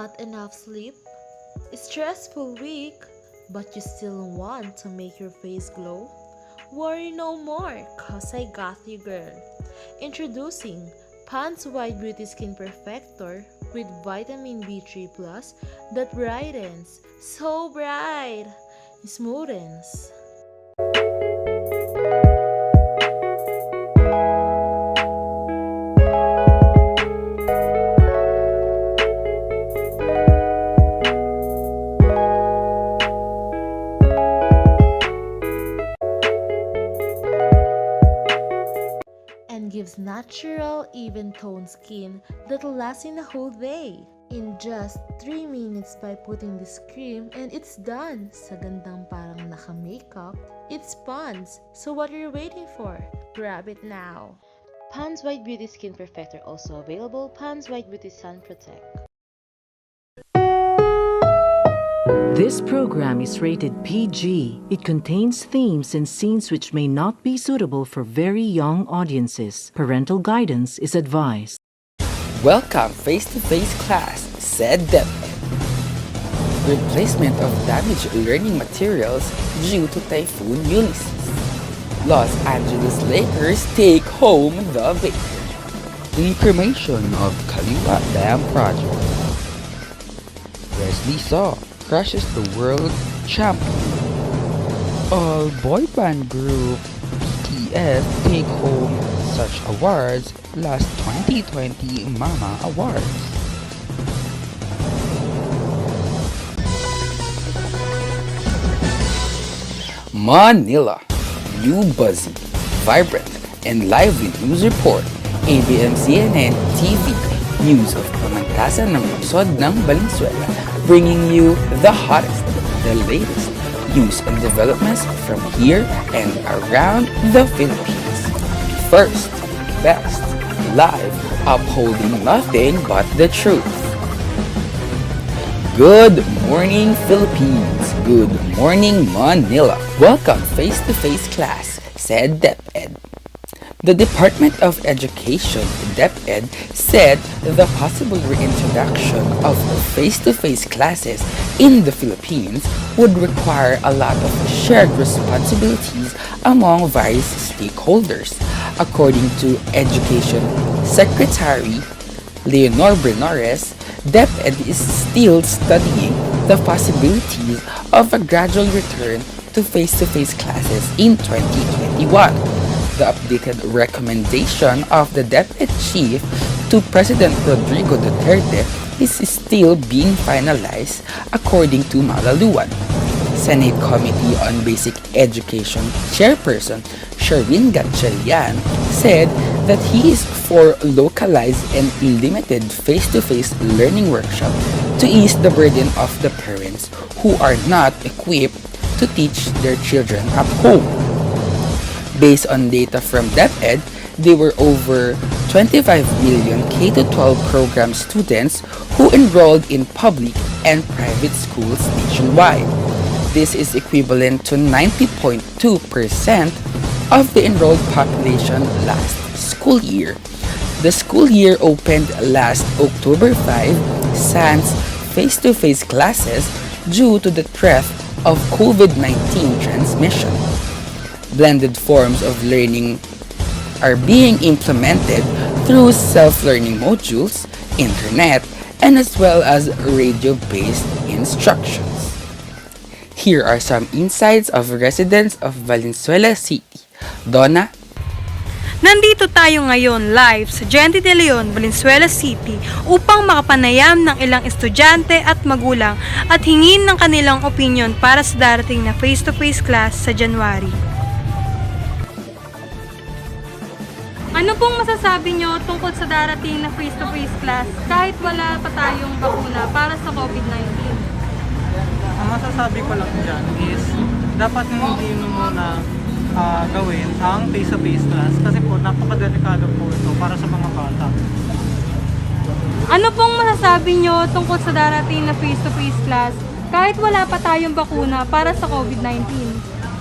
Not enough sleep? Stressful week, but you still want to make your face glow? Worry no more, cause I got you, girl. Introducing Pond's White Beauty Skin Perfector with vitamin B3 Plus that brightens, so bright, smoothens. And gives natural, even-toned skin that'll last in a whole day. In just 3 minutes by putting this cream and it's done. Sa gandang parang naka-makeup, it's Pond's. So what are you waiting for? Grab it now. Pond's White Beauty Skin Perfector also available. Pond's White Beauty Sun Protect. This program is rated PG. It contains themes and scenes which may not be suitable for very young audiences. Parental guidance is advised. Welcome face-to-face class, said DepEd. Replacement of damaged learning materials due to Typhoon Ulysses. Los Angeles Lakers take home the victory. The cremation of Kaliwa Dam Project. Wesley Saw crushes the world champion. All boy band group BTS take home such awards last 2020 Mama Awards. Manila, new buzzy, vibrant, and lively news report. ABS-CBN TV, news of pamantasan ng lungsod ng Valenzuela, bringing you the hottest, the latest news and developments from here and around the Philippines. First, best, live, upholding nothing but the truth. Good morning, Philippines. Good morning, Manila. Welcome face-to-face class, said DepEd. The Department of Education, DepEd, said the possible reintroduction of face-to-face classes in the Philippines would require a lot of shared responsibilities among various stakeholders. According to Education Secretary Leonor Brenores, DepEd is still studying the possibilities of a gradual return to face-to-face classes in 2021. The updated recommendation of the DepEd chief to President Rodrigo Duterte is still being finalized, according to Malaluan. Senate Committee on Basic Education Chairperson Sherwin Gatchalian said that he is for localized and limited face-to-face learning workshop to ease the burden of the parents who are not equipped to teach their children at home. Based on data from DepEd, there were over 25 million K-12 program students who enrolled in public and private schools nationwide. This is equivalent to 90.2% of the enrolled population last school year. The school year opened last October 5 sans face-to-face classes due to the threat of COVID-19 transmission. Blended forms of learning are being implemented through self-learning modules, internet, and as well as radio-based instructions. Here are some insights of residents of Valenzuela City. Donna? Nandito tayo ngayon live sa Gente de Leon, Valenzuela City upang makapanayam ng ilang estudyante at magulang at hingin ng kanilang opinion para sa darating na face-to-face class sa January. Ano pong masasabi nyo tungkol sa darating na face-to-face class kahit wala pa tayong bakuna para sa COVID-19? Ang masasabi ko lang dyan is dapat hindi mo muna gawin ang face-to-face class kasi po napakadelikado po ito para sa mga bata. Ano pong masasabi nyo tungkol sa darating na face-to-face class kahit wala pa tayong bakuna para sa COVID-19?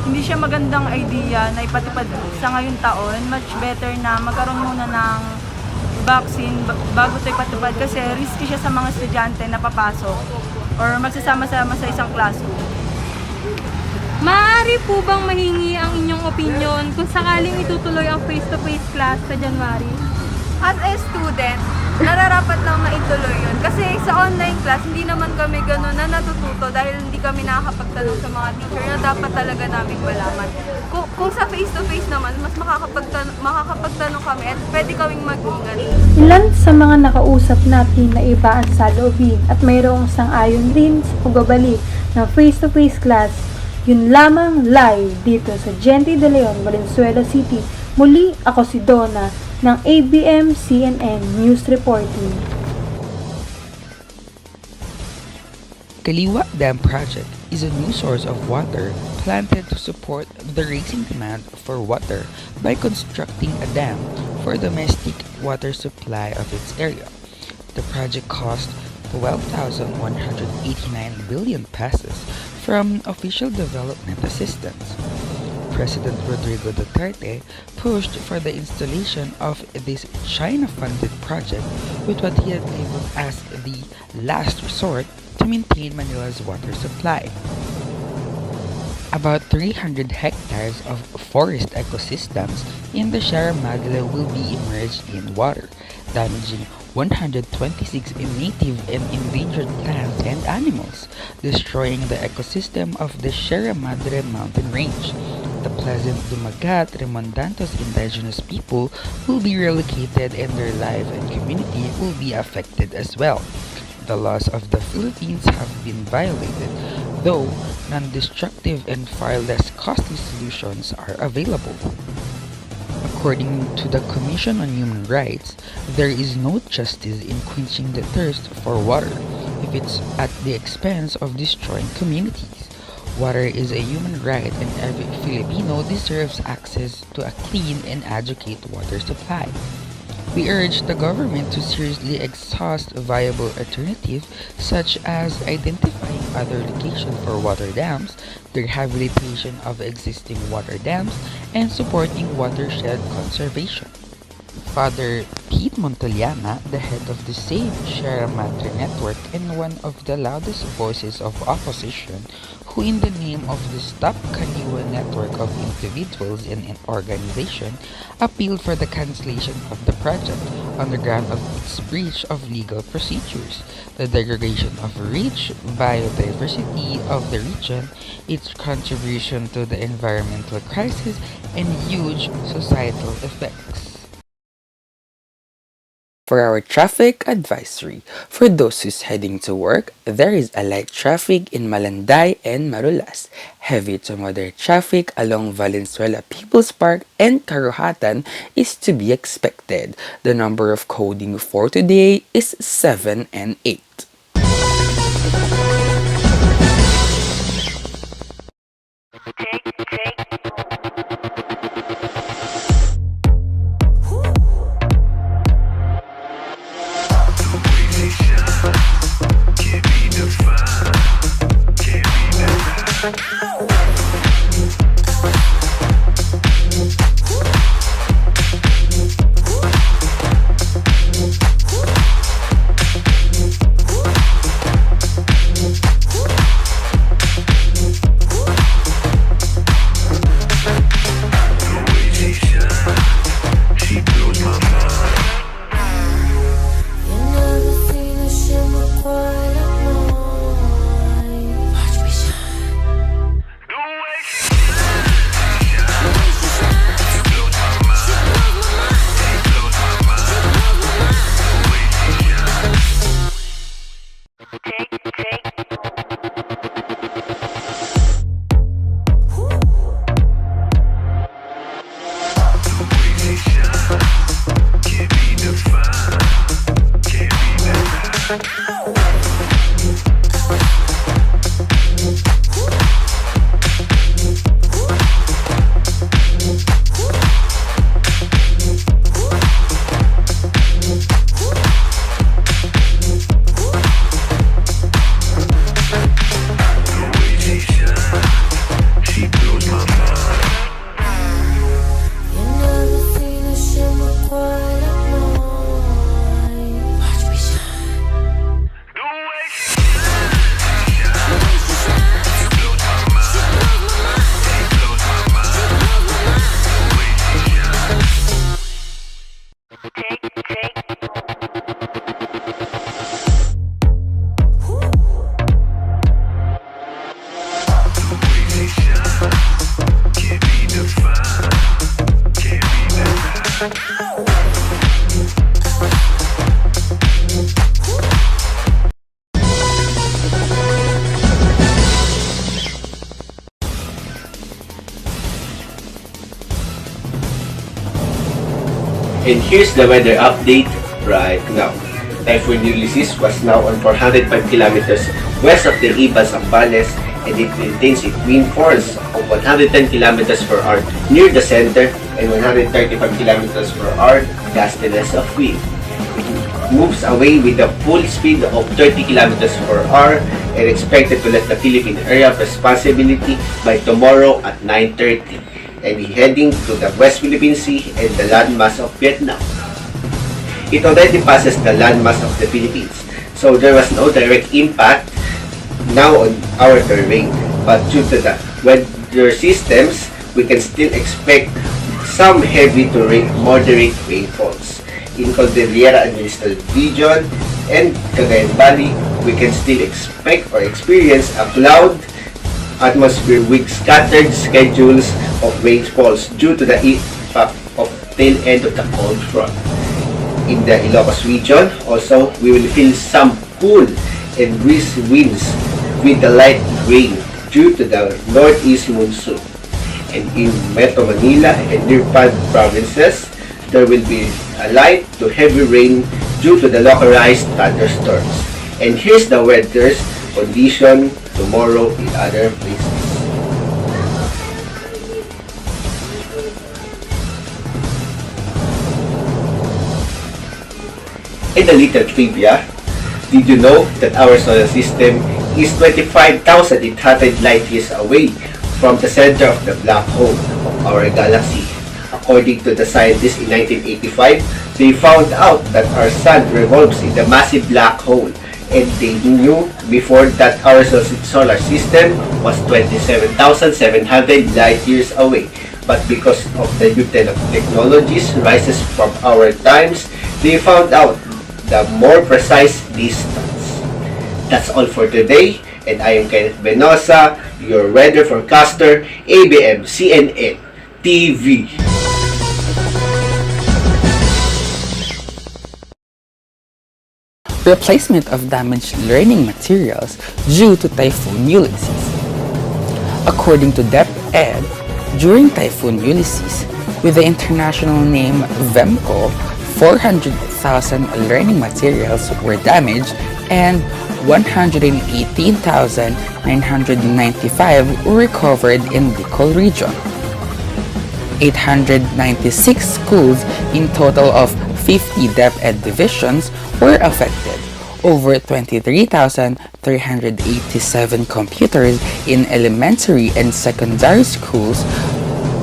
Hindi siya magandang idea na ipatupad sa ngayong taon. Much better na magkaroon muna ng vaccine bago ito ipatupad kasi risky siya sa mga estudyante na papasok or magsasama-sama sa isang classroom. Maaari po bang mahingi ang inyong opinion kung sakaling itutuloy ang face-to-face class sa January? As a student, nararapat lang maituloy yun. Kasi sa online class, hindi naman kami gano'n na natututo dahil hindi kami nakakapagtanong sa mga teacher na dapat talaga namin malaman. Kung sa face-to-face naman, mas makakapagtanong kami at pwede kaming mag-ingat. Ilan sa mga nakausap natin na iba ang saloobin at mayroong sang-ayon rin sa pagbabalik ng face-to-face class. Yun lamang live dito sa 𝔽𝕆𝕃𝕆𝕎 de Leon, Valenzuela City. Muli ako si Donna ng ABM-CBN News Reporting. Kaliwa Dam Project is a new source of water planted to support the rising demand for water by constructing a dam for domestic water supply of its area. The project cost 12,189 billion pesos from official development assistance. President Rodrigo Duterte pushed for the installation of this China-funded project with what he had labeled as the last resort to maintain Manila's water supply. About 300 hectares of forest ecosystems in the Sierra Madre will be immersed in water, damaging 126 native and endangered plants and animals, destroying the ecosystem of the Sierra Madre mountain range. The pleasant Dumagat Remondantos indigenous people will be relocated and their life and community will be affected as well. The laws of the Philippines have been violated, though non-destructive and far less costly solutions are available. According to the Commission on Human Rights, there is no justice in quenching the thirst for water if it's at the expense of destroying communities. Water is a human right and every Filipino deserves access to a clean and adequate water supply. We urge the government to seriously exhaust viable alternatives such as identifying other locations for water dams, the rehabilitation of existing water dams, and supporting watershed conservation. Father Pete Montoliana, the head of the Save Sierra Madre Network and one of the loudest voices of opposition, who in the name of the Stop Kaliwa network of individuals and an organization, appealed for the cancellation of the project on the ground of its breach of legal procedures, the degradation of rich biodiversity of the region, its contribution to the environmental crisis, and huge societal effects. For our traffic advisory, for those who's heading to work, there is a light traffic in Malanday and Marulas. Heavy to moderate traffic along Valenzuela People's Park and Karuhatan is to be expected. The number of coding for today is 7 and 8. And here's the weather update right now. Typhoon Ulysses was now on 405 kilometers west of the Iba Zambales, and it maintains a wind force of 110 kilometers per hour near the center and 135 kilometers per hour gustiness of wind. It moves away with a full speed of 30 kilometers per hour and expected to let the Philippine area of responsibility by tomorrow at 9:30 and be heading to the West Philippine Sea and the landmass of Vietnam. It already passes the landmass of the Philippines, so there was no direct impact now on our terrain. But due to the weather systems, we can still expect some heavy to moderate rainfalls. In Cordillera Administrative Region and Cagayan Valley, we can still expect or experience a cloud atmosphere with scattered schedules of rainfalls due to the impact of tail end of the cold front. In the Ilocos region, also, we will feel some cool and breeze winds with the light rain due to the northeast monsoon. And in Metro Manila and nearby provinces, there will be a light to heavy rain due to the localized thunderstorms. And here's the weather's condition tomorrow in other places. And a little trivia, did you know that our solar system is 25,800 light years away from the center of the black hole of our galaxy? According to the scientists in 1985, they found out that our sun revolves in the massive black hole, and they knew before that our solar system was 27,700 light years away. But because of the new technologies rises from our times, they found out the more precise distance. That's all for today, and I am Kenneth Benosa, your weather forecaster, ABM-CBN TV. Replacement of damaged learning materials due to Typhoon Ulysses. According to DepEd, during Typhoon Ulysses, with the international name VEMCO, 400,000 learning materials were damaged and 118,995 were recovered in Bicol region. 896 schools in total of 50 DepEd divisions were affected. Over 23,387 computers in elementary and secondary schools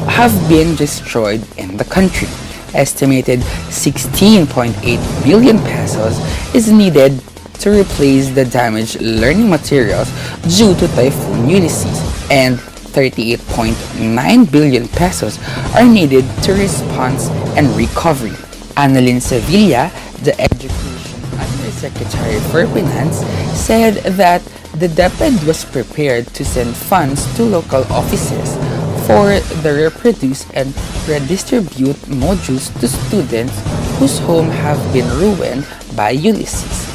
have been destroyed in the country. Estimated 16.8 billion pesos is needed to replace the damaged learning materials due to Typhoon Ulysses, and 38.9 billion pesos are needed to response and recovery. Annalyn Sevilla, the Education Undersecretary for Finance, said that the DepEd was prepared to send funds to local offices for the reproduce and redistribute modules to students whose homes have been ruined by Ulysses.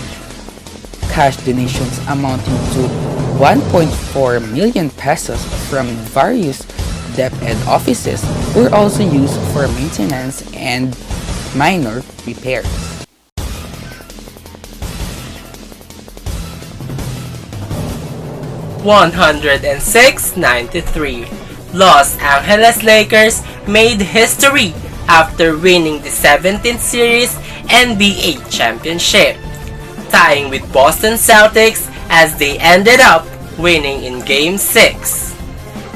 Cash donations amounting to 1.4 million pesos from various DepEd offices were also used for maintenance and minor repairs. $106.93. Los Angeles Lakers made history after winning the 17th Series NBA Championship, tying with Boston Celtics as they ended up winning in Game 6.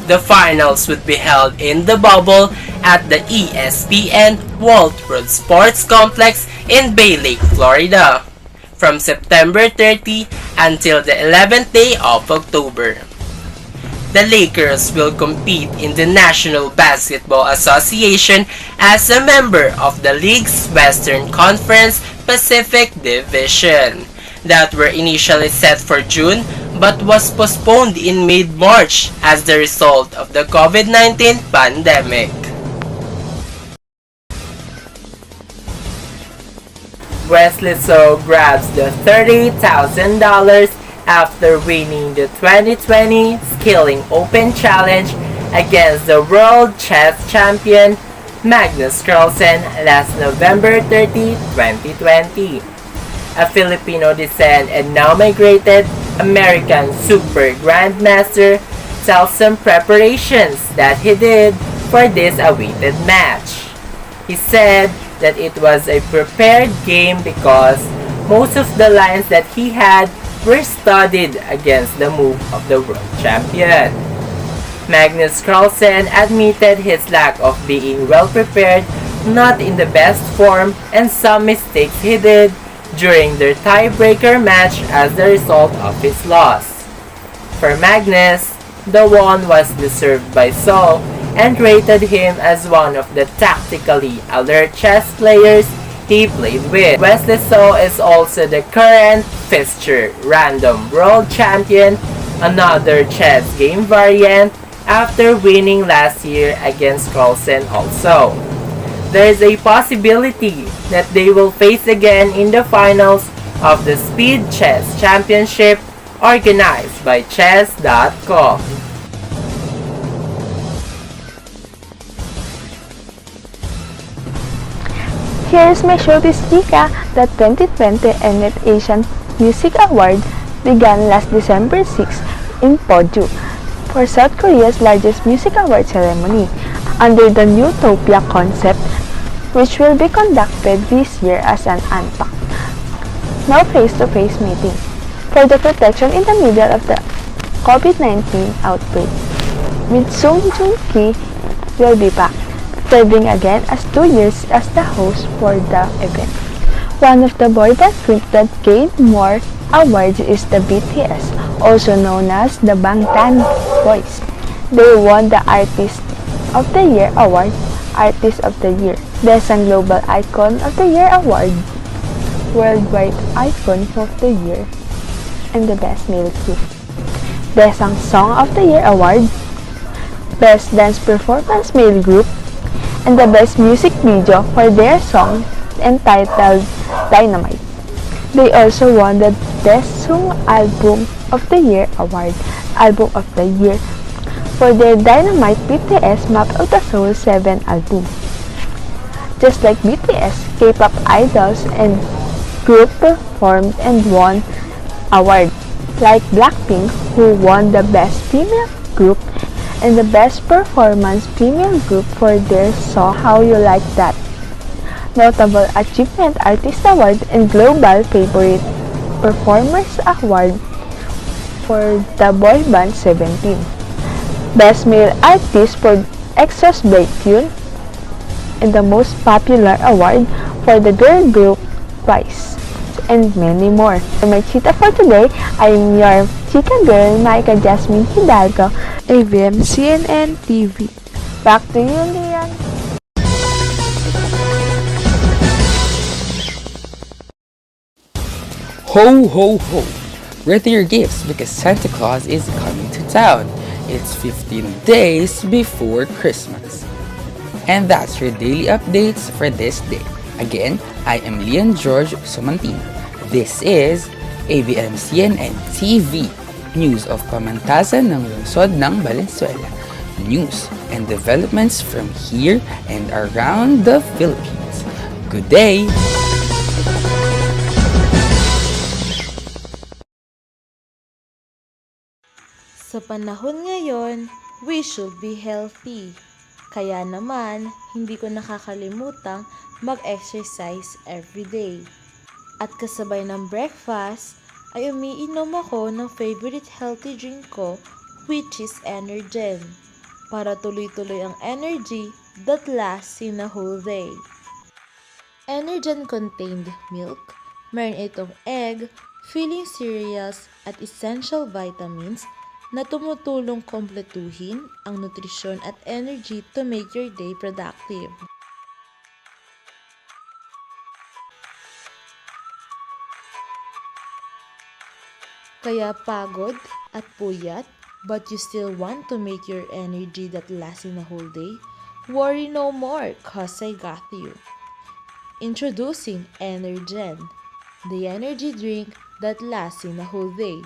The finals would be held in the bubble at the ESPN Walt World Sports Complex in Bay Lake, Florida, from September 30 until the 11th day of October. The Lakers will compete in the National Basketball Association as a member of the league's Western Conference Pacific Division that were initially set for June but was postponed in mid-March as the result of the COVID-19 pandemic. Wesley So grabs the $30,000 after winning the 2020 Skilling Open Challenge against the World Chess Champion Magnus Carlsen last November 30, 2020. A Filipino descent and now migrated American Super Grandmaster tells some preparations that he did for this awaited match. He said that it was a prepared game because most of the lines that he had were studied against the move of the world champion. Magnus Carlsen admitted his lack of being well prepared, not in the best form, and some mistakes he did during their tiebreaker match as the result of his loss. For Magnus, the win was deserved by Saul and rated him as one of the tactically alert chess players he played with. Wesley So is also the current fixture random world champion, another chess game variant, after winning last year against Carlsen also. There is a possibility that they will face again in the finals of the Speed Chess Championship organized by Chess.com. Here's my showbiz chika. The 2020 MF Asian Music Awards began last December 6 in Pyeongju for South Korea's largest music award ceremony under the 𝔽𝕆𝕃𝕃𝕆𝕎 concept, which will be conducted this year as an unpacked, no face-to-face meeting for the protection in the middle of the COVID-19 outbreak, with Sung Joong Ki will be back, serving again as 2 years as the host for the event. One of the boy band groups that gained more awards is the BTS, also known as the Bangtan Boys. They won the Artist of the Year Award, Artist of the Year, Daesang Global Icon of the Year Award, Worldwide Icon of the Year, and the Best Male Group, Daesang Song of the Year Award, Best Dance Performance Male Group, and the Best Music Video for their song entitled Dynamite. They also won the Best Sung Album of the Year Award, Album of the Year, for their Dynamite BTS Map of the Soul 7 album. Just like BTS, K-pop idols and group performed and won awards, like Blackpink, who won the Best Female Group and the Best Performance Female Group for their song How You Like That, Notable Achievement Artist Award, and Global Favorite Performers Award for the boy band 17, Best Male Artist for Exos Breakthrough, and the Most Popular Award for the girl group Twice, and many more. For my chita for today, I'm your chika girl, Maika Jasmine Hidalgo, ABM CNN TV. Back to you, Lian. Ho, ho, ho! Ready your gifts because Santa Claus is coming to town. It's 15 days before Christmas. And that's your daily updates for this day. Again, I am Leon George Sumantino. This is ABM-CBN TV, news of pamantasan ng lungsod ng Valenzuela. News and developments from here and around the Philippines. Good day! Sa panahon ngayon, we should be healthy. Kaya naman, hindi ko nakakalimutang mag-exercise everyday. At kasabay ng breakfast, ay umiinom ako ng favorite healthy drink ko, which is Energen, para tuloy-tuloy ang energy that lasts in a whole day. Energen contained milk, meron itong egg, filling cereals at essential vitamins na tumutulong kompletuhin ang nutrisyon at energy to make your day productive. Kaya pagod at puyat, but you still want to make your energy that lasts in a whole day? Worry no more, cause I got you. Introducing Energen, the energy drink that lasts in a whole day.